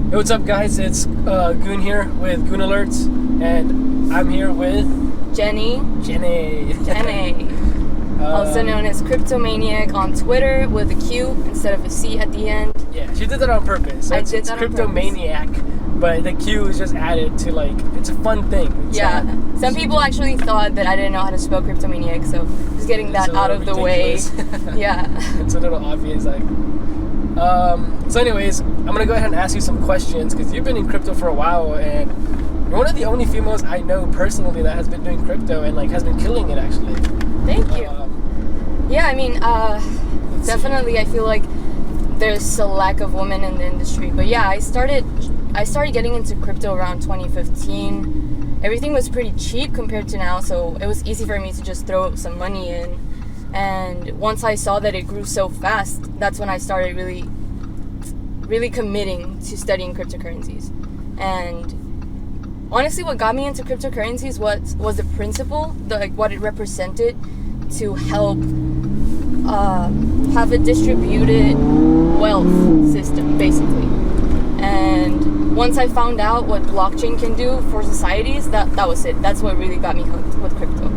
Hey, what's up, guys? It's Goon here with Goon Alerts, and I'm here with Jenny. Also known as Cryptomaniaq on Twitter with a Q instead of a C at the end. Yeah, she did that on purpose. So it's Cryptomaniaq, but the Q is just added to, like, it's a fun thing. Some people actually thought that I didn't know how to spell Cryptomaniaq, so just getting that out of the way. Yeah. It's a little obvious, like. So anyways, I'm gonna go ahead and ask you some questions because you've been in crypto for a while, and you're one of the only females I know personally that has been doing crypto and like has been killing it actually. Thank you. Yeah, I mean, definitely I feel like there's a lack of women in the industry, but yeah, I started getting into crypto around 2015. Everything was pretty cheap compared to now, so it was easy for me to just throw some money in. And once I saw that it grew so fast, that's when I started really committing to studying cryptocurrencies. And honestly, what got me into cryptocurrencies was the principle, what it represented to help have a distributed wealth system, basically. And once I found out what blockchain can do for societies, that was it. That's what really got me hooked with crypto.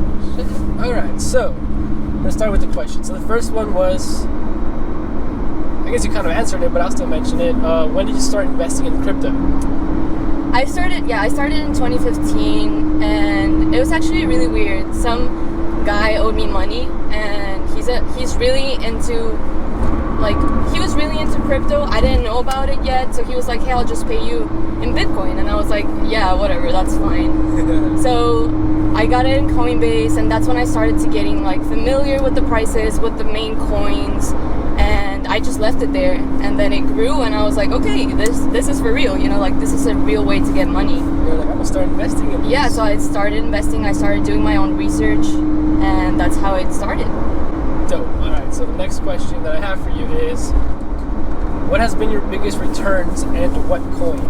All right, so I'm going to start with the question. So the first one was, I guess you kind of answered it, but I'll still mention it. When did you start investing in crypto? I started in 2015, and it was actually really weird. Some guy owed me money, and he's really into, he was really into crypto. I didn't know about it yet, so he was like, hey, I'll just pay you in Bitcoin. And I was like, yeah, whatever, that's fine. So I got it in Coinbase, and that's when I started to getting familiar with the prices, with the main coins, and I just left it there. And then it grew, and I was like, okay, this is for real, this is a real way to get money. You're like, I'm gonna start investing in this. Yeah, so I started investing, I started doing my own research, and that's how it started. Dope. Alright, so the next question that I have for you is, what has been your biggest returns and what coin?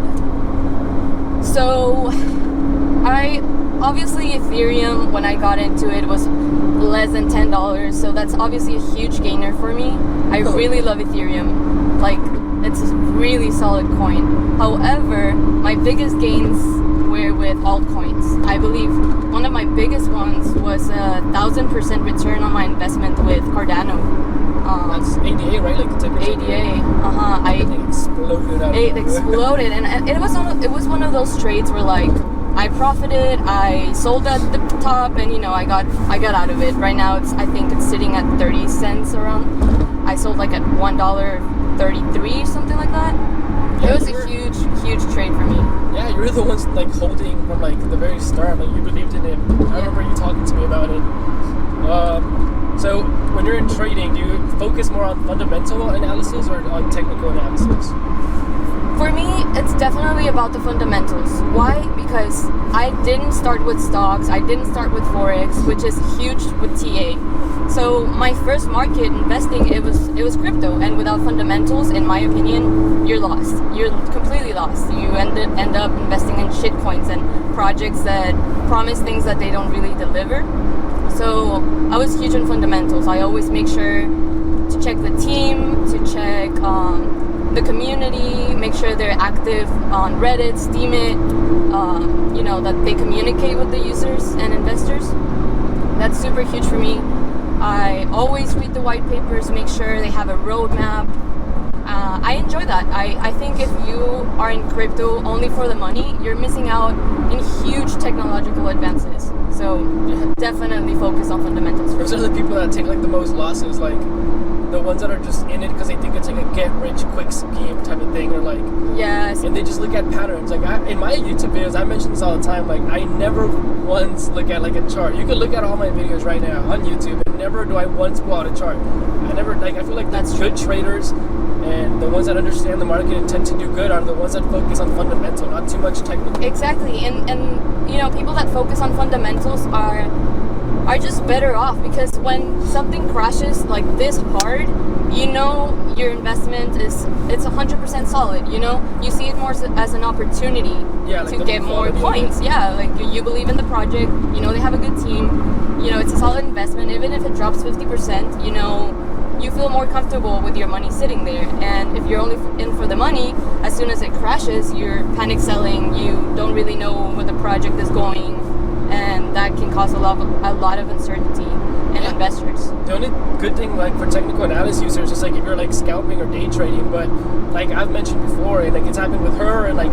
So, obviously Ethereum, when I got into it, was less than $10, so that's obviously a huge gainer for me. I really love Ethereum. It's a really solid coin. However, my biggest gains were with altcoins. I believe one of my biggest ones was 1,000% return on my investment with Cardano. That's ADA, right? Like the ticker. ADA. It exploded. It exploded, and it was one of those trades where I profited, I sold at the top, and I got out of it. Right now I think it's sitting at 30 cents around. I sold at $1.33, something like that. Yeah, it was a huge trade for me. Yeah, you were the ones holding from the very start. You believed in it. I remember you talking to me about it. So when you're in trading, do you focus more on fundamental analysis or on technical analysis? For me, it's definitely about the fundamentals. Why? Because I didn't start with stocks, I didn't start with Forex, which is huge with TA. So my first market investing, it was crypto, and without fundamentals, in my opinion, you're lost. You're completely lost. You end up investing in shit coins and projects that promise things that they don't really deliver. So I was huge on fundamentals. I always make sure to check the team, to check the community, make sure they're active on Reddit, Steemit, that they communicate with the users and investors. That's super huge for me. I always read the white papers, make sure they have a roadmap. I enjoy that. I think if you are in crypto only for the money, you're missing out in huge technological advances. So definitely focus on fundamentals. Those are the people that take the most losses, the ones that are just in it because they think it's a get-rich-quick scheme type of thing, or yes, and they just look at patterns. In my YouTube videos, I mention this all the time. I never once look at a chart. You can look at all my videos right now on YouTube, and never do I once pull out a chart. I never I feel like that's good traders, and the ones that understand the market and tend to do good are the ones that focus on fundamental, not too much technical. Exactly, and people that focus on fundamentals are just better off, because when something crashes this hard, your investment it's 100% solid. You see it more as an opportunity to get more coins. Yeah, you believe in the project. They have a good team. It's a solid investment. Even if it drops 50%, you feel more comfortable with your money sitting there. And if you're only in for the money, as soon as it crashes, crashes, you're panic selling, you don't really know where the project is going, and that can cause a lot of uncertainty in investors. The only good thing, like for technical analysis users, is like if you're like scalping or day trading. But like I've mentioned before, and like it's happened with her, and like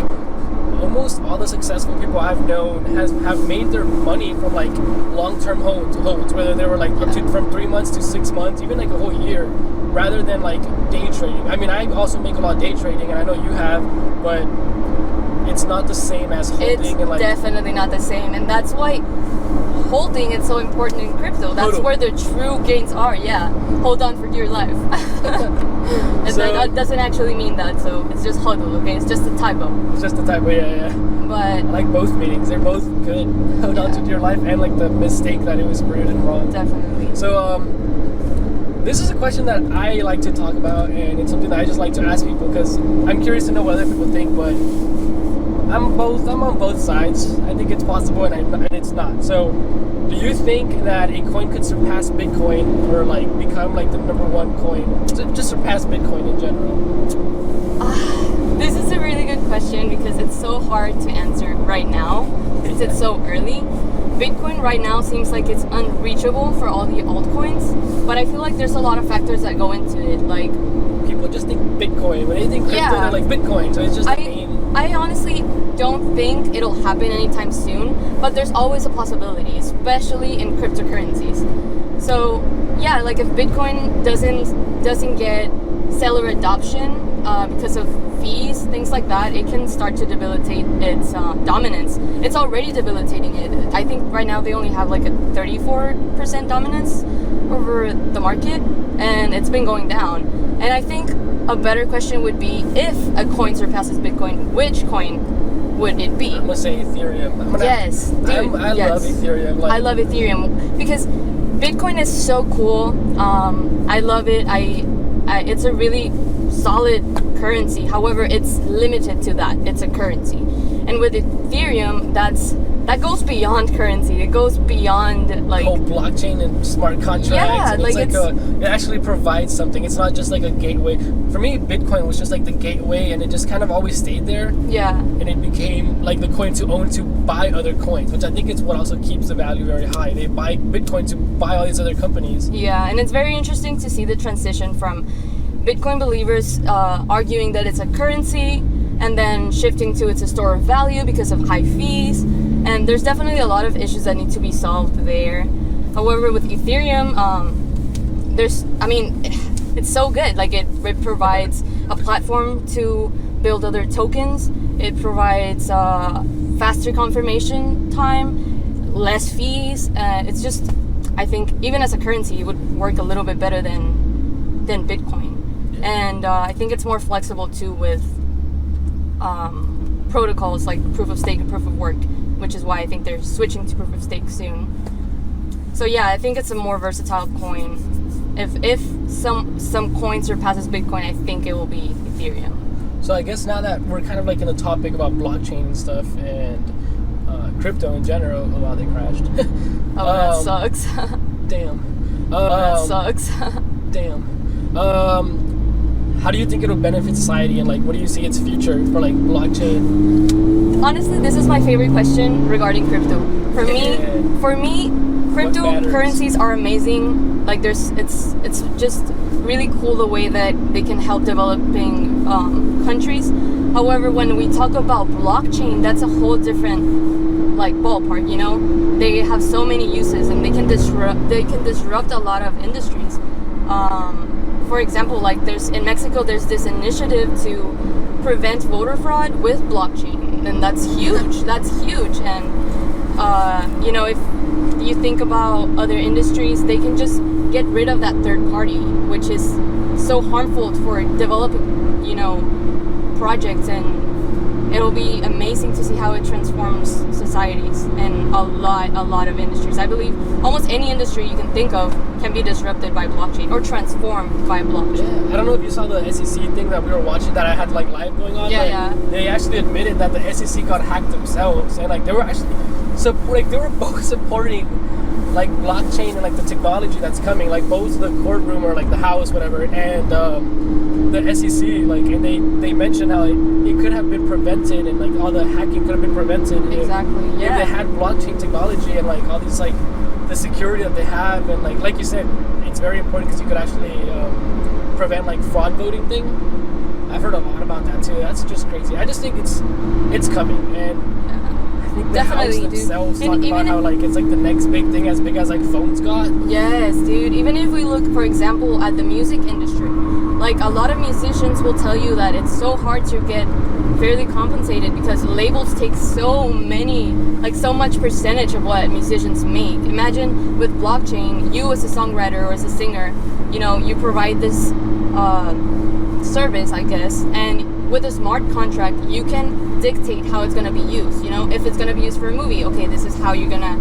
almost all the successful people I've known have made their money from like long-term holds, whether they were like up to from 3 months to 6 months, even like a whole year, rather than like day trading. I mean, I also make a lot of day trading, and I know you have, but it's not the same as holding. It's and like definitely not the same, and that's why holding is so important in crypto. That's where the true gains are. Yeah, hold on for dear life. That doesn't actually mean that, so it's just hodl, okay? It's just a typo. It's just a typo, yeah. But I like both meanings. They're both good. Hold on to dear life, and like the mistake that it was rude and wrong. Definitely. So this is a question that I like to talk about, and it's something that I just like to ask people because I'm curious to know what other people think, but I'm on both sides. I think it's possible and it's not. So do you think that a coin could surpass Bitcoin or like become like the number one coin? Just surpass Bitcoin in general? This is a really good question because it's so hard to answer right now since it's so early. Bitcoin right now seems like it's unreachable for all the altcoins, but I feel like there's a lot of factors that go into it. Like people just think Bitcoin. When they think crypto, they're like Bitcoin. So it's just a name. I honestly don't think it'll happen anytime soon, but there's always a possibility, especially in cryptocurrencies. So yeah, like if Bitcoin doesn't get seller adoption because of fees, things like that, it can start to debilitate its dominance. It's already debilitating it. I think right now they only have like a 34% dominance over the market, and it's been going down. And I think a better question would be, if a coin surpasses Bitcoin, which coin would it be? I'm gonna say Ethereum. Yes, dude, I love Ethereum. I love Ethereum because Bitcoin is so cool. I love it. It's a really solid currency. However, it's limited to that. It's a currency. And with Ethereum, that goes beyond currency. It goes beyond like whole blockchain and smart contracts. Yeah, and like it actually provides something. It's not just like a gateway. For me, Bitcoin was just like the gateway, and it just kind of always stayed there. Yeah. And it became like the coin to own to buy other coins, which I think is what also keeps the value very high. They buy Bitcoin to buy all these other companies. Yeah, and it's very interesting to see the transition from Bitcoin believers arguing that it's a currency, and then shifting to it's a store of value because of high fees. And there's definitely a lot of issues that need to be solved there. However, with Ethereum, it's so good. Like it provides a platform to build other tokens. It provides faster confirmation time, less fees. It's just, I think, even as a currency, it would work a little bit better than Bitcoin. And I think it's more flexible too with protocols like proof of stake and proof of work, which is why I think they're switching to proof of stake soon. So yeah, I think it's a more versatile coin. If some coin surpasses Bitcoin, I think it will be Ethereum. So I guess now that we're kind of like in the topic about blockchain and stuff and crypto in general, oh wow, they crashed. That sucks. Damn. That sucks. Damn. How do you think it'll benefit society, and like what do you see its future for like blockchain? Honestly, this is my favorite question regarding crypto. For me, cryptocurrencies are amazing. Like it's just really cool the way that they can help developing countries. However, when we talk about blockchain, that's a whole different like ballpark. You know, they have so many uses, and they can disrupt a lot of industries. For example, like in Mexico, there's this initiative to prevent voter fraud with blockchain, and that's huge. And if you think about other industries, they can just get rid of that third party, which is so harmful for developing, projects, and it'll be amazing to see how it transforms societies and a lot of industries. I believe almost any industry you can think of can be disrupted by blockchain or transformed by blockchain. Yeah, I don't know if you saw the SEC thing that we were watching that I had like live going on. Yeah. They actually admitted that the SEC got hacked themselves, and like they were actually they were both supporting like blockchain and like the technology that's coming, like both the courtroom or like the House, whatever, and the SEC, like, and they mentioned how it could have been prevented, and like all the hacking could have been prevented if they had blockchain technology and like all these like the security that they have, and like you said, it's very important because you could actually prevent like fraud voting thing. I've heard a lot about that too. That's just crazy. I just think it's coming, and I think the House themselves talk about how like it's like the next big thing, as big as like phones got. Yes, dude. Even if we look, for example, at the music industry, like a lot of musicians will tell you that it's so hard to get fairly compensated because labels take so much percentage of what musicians make. Imagine with blockchain, you as a songwriter or as a singer, you know, you provide this service, I guess, and with a smart contract, you can dictate how it's going to be used. You know, if it's going to be used for a movie, okay, this is how you're going to,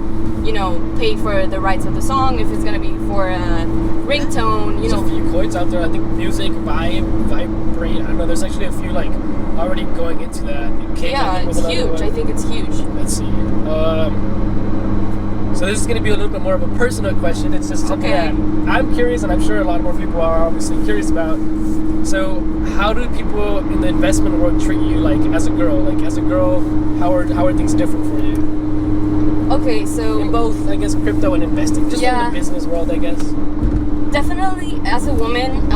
you know, pay for the rights of the song. If it's going to be for a ringtone, you know. There's a few coins out there. I think music, vibrate. I don't know. There's actually a few like already going into that. It's huge. I think it's huge. Let's see. So this is going to be a little bit more of a personal question. It's just something that I'm curious, and I'm sure a lot more people are obviously curious about. So how do people in the investment world treat you, like as a girl? Like as a girl, how are things different for you? Okay, so in both, I guess, crypto and investing, just in the business world, I guess. Definitely, as a woman,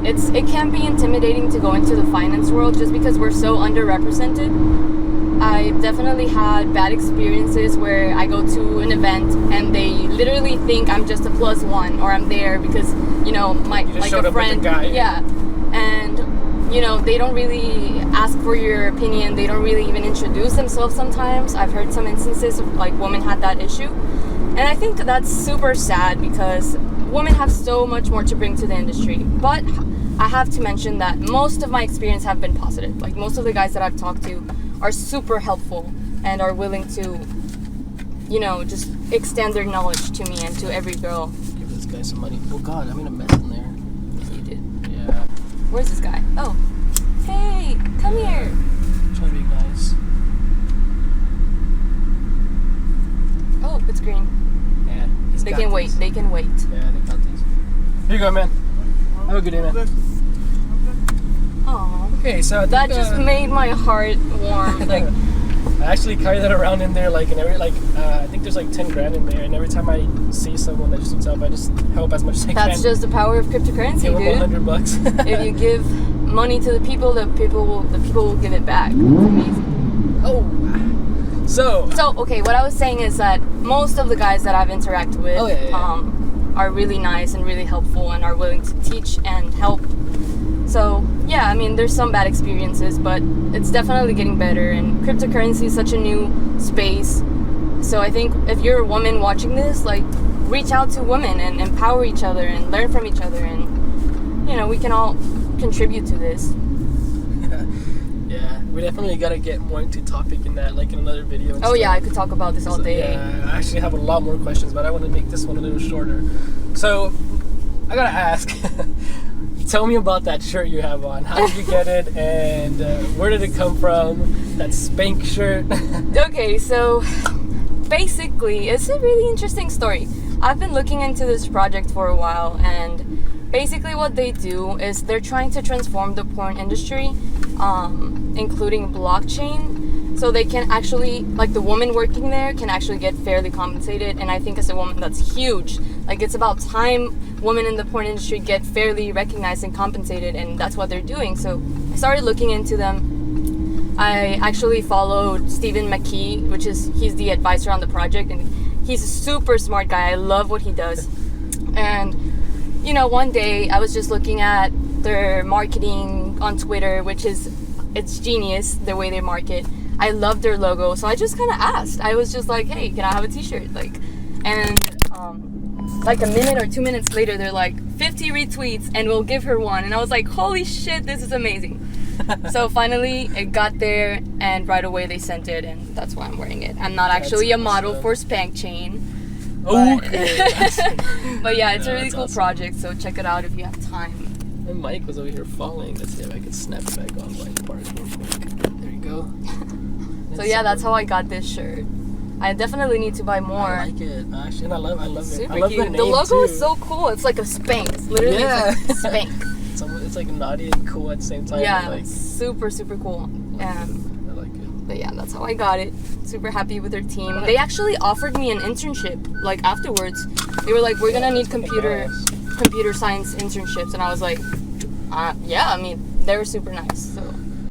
it can be intimidating to go into the finance world just because we're so underrepresented. I've definitely had bad experiences where I go to an event and they literally think I'm just a +1, or I'm there because, you know, like a friend. Yeah. And, you know, they don't really ask for your opinion. They don't really even introduce themselves sometimes. I've heard some instances of like women had that issue. And I think that's super sad because women have so much more to bring to the industry. But I have to mention that most of my experience have been positive. Like most of the guys that I've talked to are super helpful and are willing to, you know, just extend their knowledge to me and to every girl. Give this guy some money. Oh God, I made a mess in there. You did. Yeah. Where's this guy? Oh. Hey, come here. Try to be nice. Oh, it's green. Yeah. They can wait. They can wait. Yeah, they got these. Here you go, man. Have a good day, man. Aww. Okay, so that just made my heart warm. Like, I actually carry that around in there, like, in every, like, I think there's like 10 grand in there, and every time I see someone that just needs help, I just help as much as I can. That's just the power of cryptocurrency, give dude. them $100. If you give money to the people will give it back. It's amazing. Oh, so okay, what I was saying is that most of the guys that I've interacted with are really nice and really helpful and are willing to teach and help. So, yeah, I mean, there's some bad experiences, but it's definitely getting better, and cryptocurrency is such a new space. So I think if you're a woman watching this, like, reach out to women and empower each other and learn from each other, and, you know, we can all contribute to this. Yeah, we definitely got to get more into topic in that, like in another video. Oh, yeah, I could talk about this all day. Yeah, I actually have a lot more questions, but I want to make this one a little shorter. So, I got to ask... Tell me about that shirt you have on. How did you get it, and where did it come from? That Spank shirt. Okay, so basically, it's a really interesting story. I've been looking into this project for a while, and basically what they do is they're trying to transform the porn industry, including blockchain, so they can actually, like the woman working there can actually get fairly compensated, and I think as a woman that's huge. Like, it's about time women in the porn industry get fairly recognized and compensated, and that's what they're doing. So I started looking into them. I actually followed Stephen McKee, he's the advisor on the project, and he's a super smart guy. I love what he does. And, you know, one day I was just looking at their marketing on Twitter, it's genius the way they market. I love their logo, so I just kind of asked. I was just like, hey, can I have a t-shirt? Like a minute or 2 minutes later, they're like, 50 retweets and we'll give her one. And I was like, holy shit, this is amazing. So finally it got there, and right away they sent it, and that's why I'm wearing it. I'm not actually a model for Spank Chain. Okay. But yeah, it's a really cool project, so check it out if you have time. My mic was over here falling. Let's see if I can snap it back on like park real quick. There you go. So yeah, that's how I got this shirt. I definitely need to buy more. I like it. Actually, and I love it. Super I love cute. the name The logo too. is so cool. It's like a spank. Literally, Yeah. it's like a spank. It's like naughty and cool at the same time. Yeah, Like, super cool. I like it. But yeah, that's how I got it. Super happy with their team. They actually offered me an internship. Like afterwards, they were like, "We're gonna need computer science internships," and I was like, "Yeah." I mean, they were super nice. So